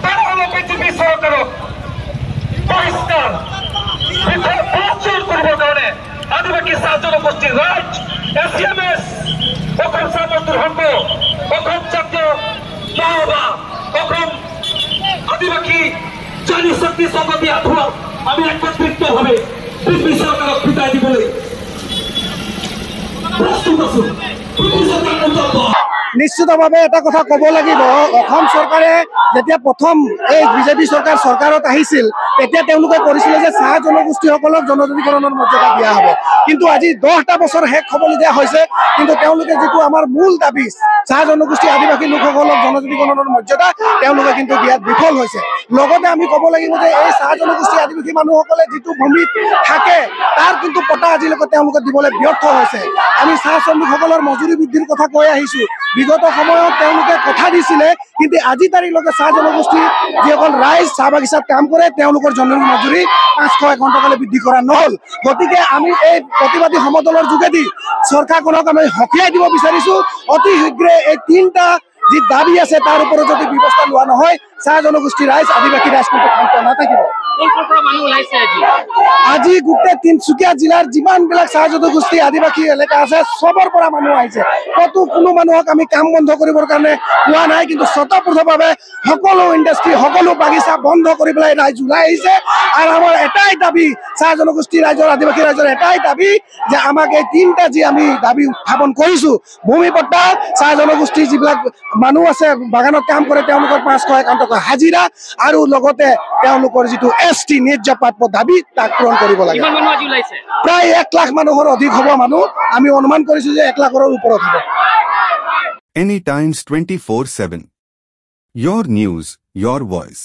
তারা হলো বিজেপি সরকারক পরিষ্কার প্রচুর করব কারণে আদিবাসী চাহ জনগোষ্ঠীর রাইট এসএমএস অসম চাহমজদুর সংঘ অসম জাতীয় মহাসভা অসম আদিবাসী জনশক্তি সংগঠন আঠুৱাক আমি একত্ৰিতভাৱে বিজেপি চৰকাৰক বিদায় দিবলৈ প্ৰস্তুত আছো। নিশ্চিতভাৱে এটা কথা ক'ব লাগিব, অসম চৰকাৰে যেতিয়া প্ৰথম এই বিজেপি চৰকাৰত আহিছিল তেতিয়া তেওঁলোকে কৰিছিলে যে চাহ জনগোষ্ঠীসকলক জনজাতিকৰণৰ মৰ্যাদা দিয়া হ'ব, কিন্তু আজি 10টা বছৰ শেষ হ'বলগীয়া হৈছে, কিন্তু তেওঁলোকে যিটো আমাৰ মূল দাবী চাহ জনগোষ্ঠী আদিবাসী লোকসকলক জনজাতিকৰণৰ মৰ্যাদা তেওঁলোকে কিন্তু দিয়াত বিফল হৈছে। লগতে আমি ক'ব লাগিব যে এই চাহ জনগোষ্ঠী আদিবাসী মানুহসকলে যিটো ভূমিত থাকে তাৰ কিন্তু পটা আজিলৈকে তেওঁলোকে দিবলৈ ব্যৰ্থ হৈছে। আমি চাহ শ্ৰমিকসকলৰ মজুৰি বৃদ্ধিৰ কথা কৈ আহিছোঁ, বিগত সময়ত তেওঁলোকে কথা দিছিলে, কিন্তু আজি তাৰিখলৈকে চাহ জনগোষ্ঠী যিসকল ৰাইজ চাহ বাগিচাত কাম কৰে তেওঁলোকৰ জন্ম মজুৰি 551 টকালৈ বৃদ্ধি কৰা নহ'ল। গতিকে আমি এই প্ৰতিবাদী সমদলৰ যোগেদি চৰকাৰখনক আমি সকীয়াই দিব বিচাৰিছোঁ, অতি শীঘ্ৰে এই 3টা যি দাবী আছে তাৰ ওপৰত যদি ব্যৱস্থা লোৱা নহয় চাহ জনগোষ্ঠী ৰাইজ আদিবাসী ৰাইজ কিন্তু শান্ত নাথাকিব। আজি গোটেই তিনিচুকীয়া জিলাৰ যিমানবিলাক চাহ জনগোষ্ঠী আদিবাসী এলেকা আছে চবৰ পৰা মানুহ আহিছে, ক'তো কোনো মানুহক আমি কাম বন্ধ কৰিবৰ কাৰণে পোৱা নাই, কিন্তু স্বতঃস্ফূৰ্তভাৱে সকলো ইণ্ডাষ্ট্ৰী সকলো বাগিচা বন্ধ কৰি পেলাই ৰাইজ ওলাই আহিছে। আৰু আমাৰ এটাই দাবী চাহ জনগোষ্ঠী ৰাইজৰ আদিবাসী ৰাইজৰ এটাই দাবী যে আমাক এই 3টা যি আমি দাবী উত্থাপন কৰিছোঁ, ভূমি পট্টা, চাহ জনগোষ্ঠী যিবিলাক মানুহ আছে বাগানত কাম কৰে তেওঁলোকৰ 551 টকা হাজিৰা, আৰু লগতে তেওঁলোকৰ যিটো ST ন্যায্য প্ৰাপ্য দাবী তাক পূৰণ কৰিব লাগে। প্ৰায় 1 লাখ মানুহৰ অধিক হ'ব মানুহ, আমি অনুমান কৰিছোঁ যে 1 লাখৰ ওপৰত হ'ব। Any Times 24/7. Your news, your voice.